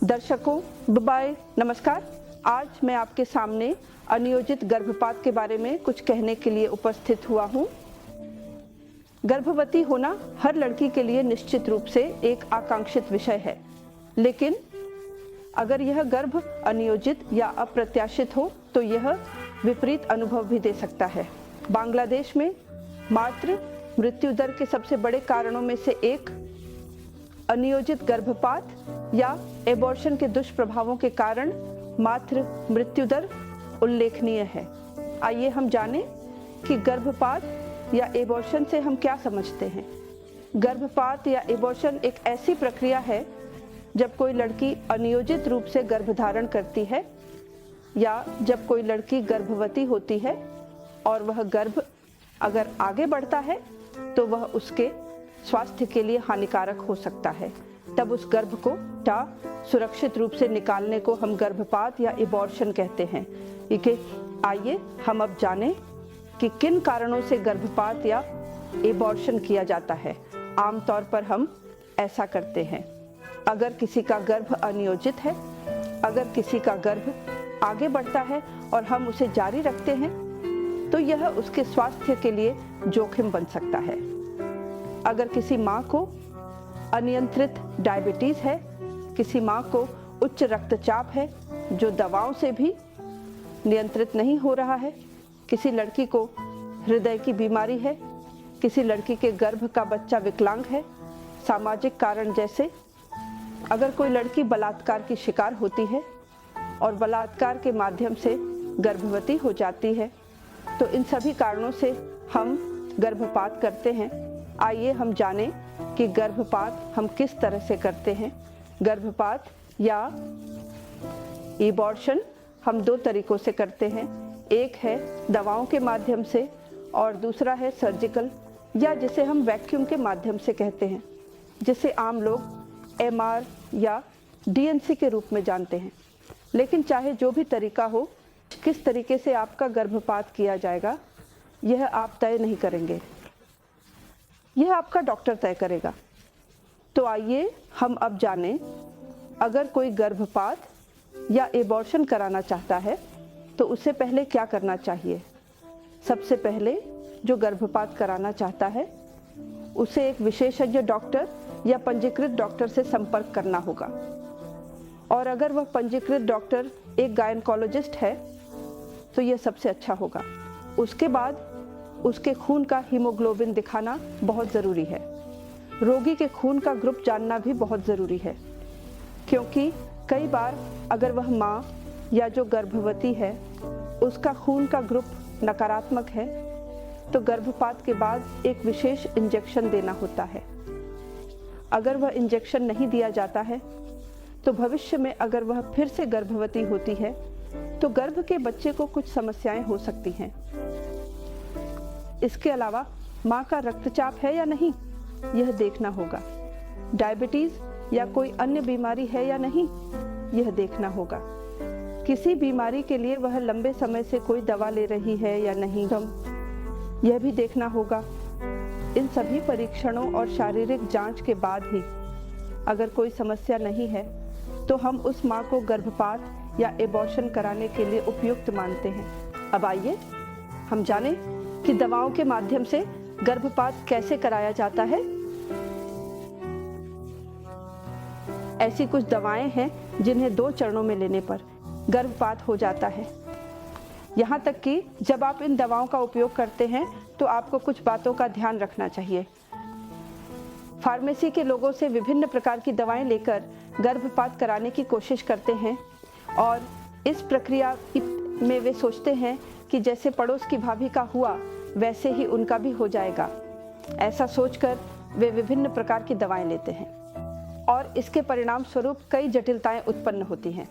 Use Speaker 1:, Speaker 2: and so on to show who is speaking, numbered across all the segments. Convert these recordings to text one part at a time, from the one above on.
Speaker 1: दर्शकों बाय नमस्कार। आज मैं आपके सामने अनियोजित गर्भपात के बारे में कुछ कहने के लिए उपस्थित हुआ हूँ। गर्भवती होना हर लड़की के लिए निश्चित रूप से एक आकांक्षित विषय है, लेकिन अगर यह गर्भ अनियोजित या अप्रत्याशित हो तो यह विपरीत अनुभव भी दे सकता है। बांग्लादेश में मातृ मृत्यु दर के सबसे बड़े कारणों में से एक अनियोजित गर्भपात या एबॉर्शन के दुष्प्रभावों के कारण मातृ मृत्यु दर उल्लेखनीय है। आइए हम जानें कि गर्भपात या एबॉर्शन से हम क्या समझते हैं। गर्भपात या एबॉर्शन एक ऐसी प्रक्रिया है जब कोई लड़की अनियोजित रूप से गर्भधारण करती है या जब कोई लड़की गर्भवती होती है और वह गर्भ अगर आगे बढ़ता है तो वह उसके स्वास्थ्य के लिए हानिकारक हो सकता है। तब उस गर्भ को सुरक्षित रूप से निकालने को हम गर्भपात या एबॉर्शन कहते हैं। ठीक है, आइए हम अब जानें कि किन कारणों से गर्भपात या एबॉर्शन किया जाता है। आमतौर पर हम ऐसा करते हैं अगर किसी का गर्भ अनियोजित है, अगर किसी का गर्भ आगे बढ़ता है और हम उसे जारी रखते हैं तो यह उसके स्वास्थ्य के लिए जोखिम बन सकता है। अगर किसी माँ को अनियंत्रित डायबिटीज है, किसी माँ को उच्च रक्तचाप है जो दवाओं से भी नियंत्रित नहीं हो रहा है, किसी लड़की को हृदय की बीमारी है, किसी लड़की के गर्भ का बच्चा विकलांग है, सामाजिक कारण जैसे अगर कोई लड़की बलात्कार की शिकार होती है और बलात्कार के माध्यम से गर्भवती हो जाती है तो इन सभी कारणों से हम गर्भपात करते हैं। आइए हम जानें कि गर्भपात हम किस तरह से करते हैं। गर्भपात या एबॉर्शन हम दो तरीकों से करते हैं। एक है दवाओं के माध्यम से और दूसरा है सर्जिकल या जिसे हम वैक्यूम के माध्यम से कहते हैं, जिसे आम लोग MR या DNC के रूप में जानते हैं। लेकिन चाहे जो भी तरीका हो, किस तरीके से आपका गर्भपात किया जाएगा यह आप तय नहीं करेंगे, यह आपका डॉक्टर तय करेगा। तो आइए हम अब जानें अगर कोई गर्भपात या एबॉर्शन कराना चाहता है तो उससे पहले क्या करना चाहिए। सबसे पहले जो गर्भपात कराना चाहता है उसे एक विशेषज्ञ डॉक्टर या पंजीकृत डॉक्टर से संपर्क करना होगा, और अगर वह पंजीकृत डॉक्टर एक गायनेकोलॉजिस्ट है तो यह सबसे अच्छा होगा। उसके बाद उसके खून का हीमोग्लोबिन दिखाना बहुत ज़रूरी है। रोगी के खून का ग्रुप जानना भी बहुत ज़रूरी है, क्योंकि कई बार अगर वह माँ या जो गर्भवती है उसका खून का ग्रुप नकारात्मक है तो गर्भपात के बाद एक विशेष इंजेक्शन देना होता है। अगर वह इंजेक्शन नहीं दिया जाता है तो भविष्य में अगर वह फिर से गर्भवती होती है तो गर्भ के बच्चे को कुछ समस्याएं हो सकती हैं। इसके अलावा माँ का रक्तचाप है या नहीं यह देखना होगा, डायबिटीज या कोई अन्य बीमारी है या नहीं यह देखना होगा, किसी बीमारी के लिए वह लंबे समय से कोई दवा ले रही है या नहीं यह भी देखना होगा। इन सभी परीक्षणों और शारीरिक जांच के बाद ही अगर कोई समस्या नहीं है तो हम उस माँ को गर्भपात या एबॉर्शन कराने के लिए उपयुक्त मानते हैं। अब आइए हम जानें कि दवाओं के माध्यम से गर्भपात कैसे कराया जाता है। ऐसी कुछ दवाएं हैं जिन्हें 2 चरणों में लेने पर गर्भपात हो जाता है। यहाँ तक कि जब आप इन दवाओं का उपयोग करते हैं तो आपको कुछ बातों का ध्यान रखना चाहिए। फार्मेसी के लोगों से विभिन्न प्रकार की दवाएं लेकर गर्भपात कराने की कोशिश करते हैं और इस प्रक्रिया में वे सोचते हैं कि जैसे पड़ोस की भाभी का हुआ वैसे ही उनका भी हो जाएगा। ऐसा सोचकर वे विभिन्न प्रकार की दवाएं लेते हैं और इसके परिणाम स्वरूप कई जटिलताएं उत्पन्न होती हैं।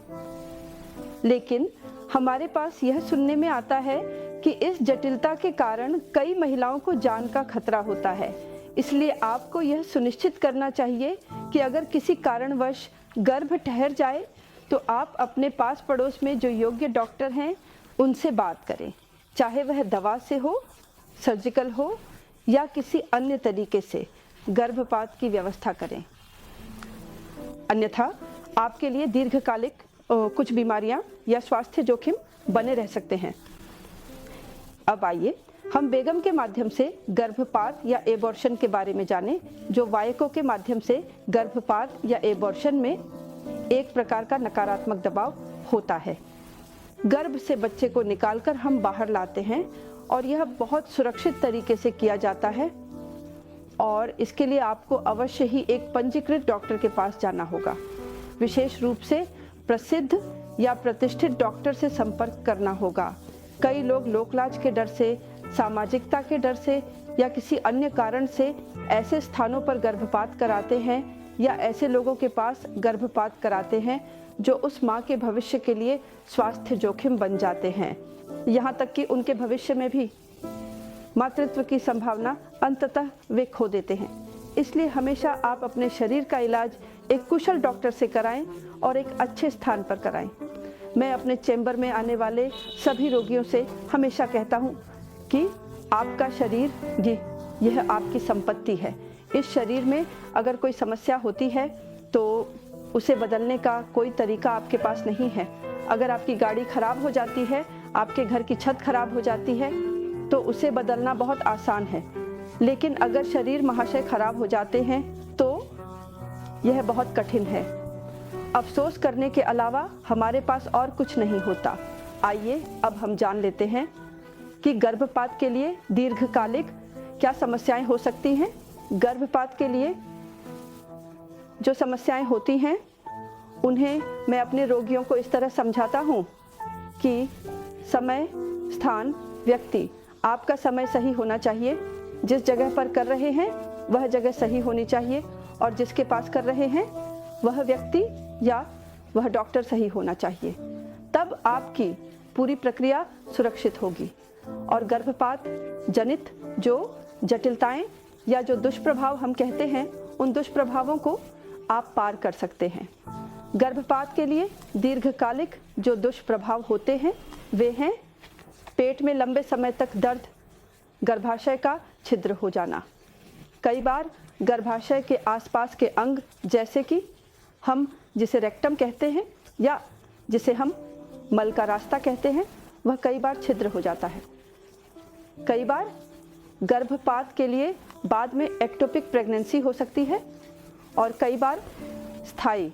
Speaker 1: लेकिन हमारे पास यह सुनने में आता है कि इस जटिलता के कारण कई महिलाओं को जान का खतरा होता है। इसलिए आपको यह सुनिश्चित करना चाहिए कि अगर किसी कारणवश गर्भ ठहर जाए तो आप अपने पास पड़ोस में जो योग्य डॉक्टर हैं उनसे बात करें, चाहे वह दवा से हो, सर्जिकल हो या किसी अन्य तरीके से गर्भपात की व्यवस्था करें। अन्यथा आपके लिए दीर्घकालिक कुछ बीमारियां या स्वास्थ्य जोखिम बने रह सकते हैं। अब आइए हम बेगम के माध्यम से गर्भपात या एबॉर्शन के बारे में जानें, जो वायको के माध्यम से गर्भपात या एबॉर्शन में एक प्रकार का नकारात्मक दबाव होता है। गर्भ से बच्चे को निकालकर हम बाहर लाते हैं और यह बहुत सुरक्षित तरीके से किया जाता है और इसके लिए आपको अवश्य ही एक पंजीकृत डॉक्टर के पास जाना होगा। विशेष रूप से प्रसिद्ध या प्रतिष्ठित डॉक्टर से संपर्क करना होगा। कई लोग लोकलाज के डर से, सामाजिकता के डर से या किसी अन्य कारण से ऐसे स्थानों पर गर्भपात कराते हैं या ऐसे लोगों के पास गर्भपात कराते हैं जो उस माँ के भविष्य के लिए स्वास्थ्य जोखिम बन जाते हैं। यहाँ तक कि उनके भविष्य में भी मातृत्व की संभावना अंततः वे खो देते हैं। इसलिए हमेशा आप अपने शरीर का इलाज एक कुशल डॉक्टर से कराएं और एक अच्छे स्थान पर कराएं। मैं अपने चैम्बर में आने वाले सभी रोगियों से हमेशा कहता हूं कि आपका शरीर यह आपकी संपत्ति है। इस शरीर में अगर कोई समस्या होती है तो उसे बदलने का कोई तरीका आपके पास नहीं है। अगर आपकी गाड़ी खराब हो जाती है, आपके घर की छत खराब हो जाती है तो उसे बदलना बहुत आसान है, लेकिन अगर शरीर महाशय खराब हो जाते हैं तो यह बहुत कठिन है। अफसोस करने के अलावा हमारे पास और कुछ नहीं होता। आइए अब हम जान लेते हैं कि गर्भपात के लिए दीर्घकालिक क्या समस्याएं हो सकती हैं। गर्भपात के लिए जो समस्याएं होती हैं उन्हें मैं अपने रोगियों को इस तरह समझाता हूं कि समय, स्थान, व्यक्ति। आपका समय सही होना चाहिए, जिस जगह पर कर रहे हैं वह जगह सही होनी चाहिए और जिसके पास कर रहे हैं वह व्यक्ति या वह डॉक्टर सही होना चाहिए। तब आपकी पूरी प्रक्रिया सुरक्षित होगी और गर्भपात जनित जो जटिलताएं या जो दुष्प्रभाव हम कहते हैं उन दुष्प्रभावों को आप पार कर सकते हैं। गर्भपात के लिए दीर्घकालिक जो दुष्प्रभाव होते हैं वे हैं पेट में लंबे समय तक दर्द, गर्भाशय का छिद्र हो जाना। कई बार गर्भाशय के आसपास के अंग जैसे कि हम जिसे रेक्टम कहते हैं या जिसे हम मल का रास्ता कहते हैं वह कई बार छिद्र हो जाता है। कई बार गर्भपात के लिए बाद में एक्टोपिक प्रेगनेंसी हो सकती है और कई बार स्थायी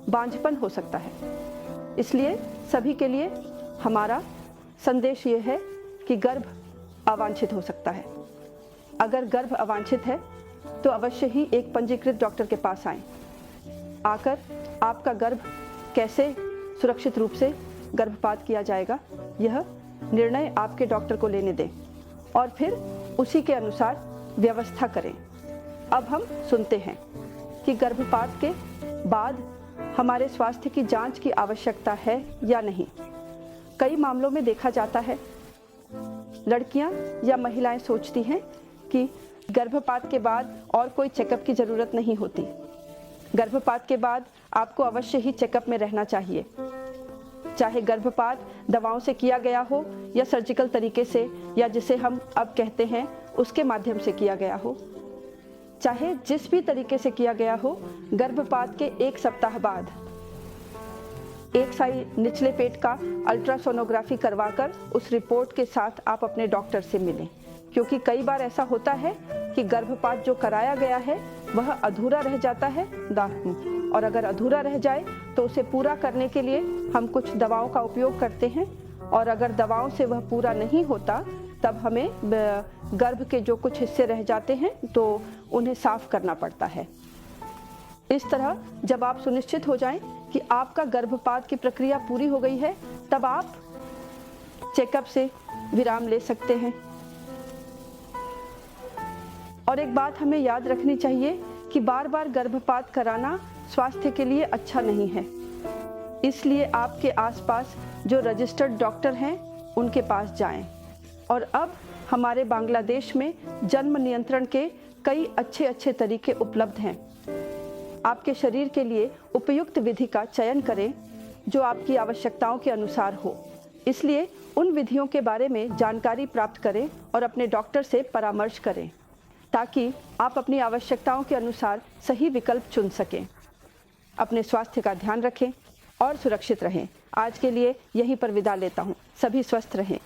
Speaker 1: बांझपन हो सकता है। इसलिए सभी के लिए हमारा संदेश ये है कि गर्भ अवांछित हो सकता है। अगर गर्भ अवांछित है तो अवश्य ही एक पंजीकृत डॉक्टर के पास आएं। आकर आपका गर्भ कैसे सुरक्षित रूप से गर्भपात किया जाएगा यह निर्णय आपके डॉक्टर को लेने दें और फिर उसी के अनुसार व्यवस्था करें। अब हम सुनते हैं कि गर्भपात के बाद हमारे स्वास्थ्य की जांच की आवश्यकता है या नहीं। कई मामलों में देखा जाता है लड़कियां या महिलाएं सोचती हैं कि गर्भपात के बाद और कोई चेकअप की ज़रूरत नहीं होती। गर्भपात के बाद आपको अवश्य ही चेकअप में रहना चाहिए, चाहे गर्भपात दवाओं से किया गया हो या सर्जिकल तरीके से या जिसे हम अब कहते हैं उसके माध्यम से किया गया हो। चाहे जिस भी तरीके से किया गया हो, गर्भपात के 1 सप्ताह बाद एक साइड निचले पेट का अल्ट्रासोनोग्राफी करवाकर उस रिपोर्ट के साथ आप अपने डॉक्टर से मिलें, क्योंकि कई बार ऐसा होता है कि गर्भपात जो कराया गया है वह अधूरा रह जाता है और अगर अधूरा रह जाए तो उसे पूरा करने के लिए हम कुछ दवाओं का उपयोग करते हैं और अगर दवाओं से वह पूरा नहीं होता तब हमें गर्भ के जो कुछ हिस्से रह जाते हैं तो उन्हें साफ करना पड़ता है। इस तरह जब आप सुनिश्चित हो जाएं कि आपका गर्भपात की प्रक्रिया पूरी हो गई है तब आप चेकअप से विराम ले सकते हैं। और एक बात हमें याद रखनी चाहिए कि बार बार गर्भपात कराना स्वास्थ्य के लिए अच्छा नहीं है। इसलिए आपके आसपास जो रजिस्टर्ड डॉक्टर हैं उनके पास जाएं। और अब हमारे बांग्लादेश में जन्म नियंत्रण के कई अच्छे तरीके उपलब्ध हैं। आपके शरीर के लिए उपयुक्त विधि का चयन करें जो आपकी आवश्यकताओं के अनुसार हो। इसलिए उन विधियों के बारे में जानकारी प्राप्त करें और अपने डॉक्टर से परामर्श करें ताकि आप अपनी आवश्यकताओं के अनुसार सही विकल्प चुन सकें। अपने स्वास्थ्य का ध्यान रखें और सुरक्षित रहें। आज के लिए यहीं पर विदा लेता हूँ। सभी स्वस्थ रहें।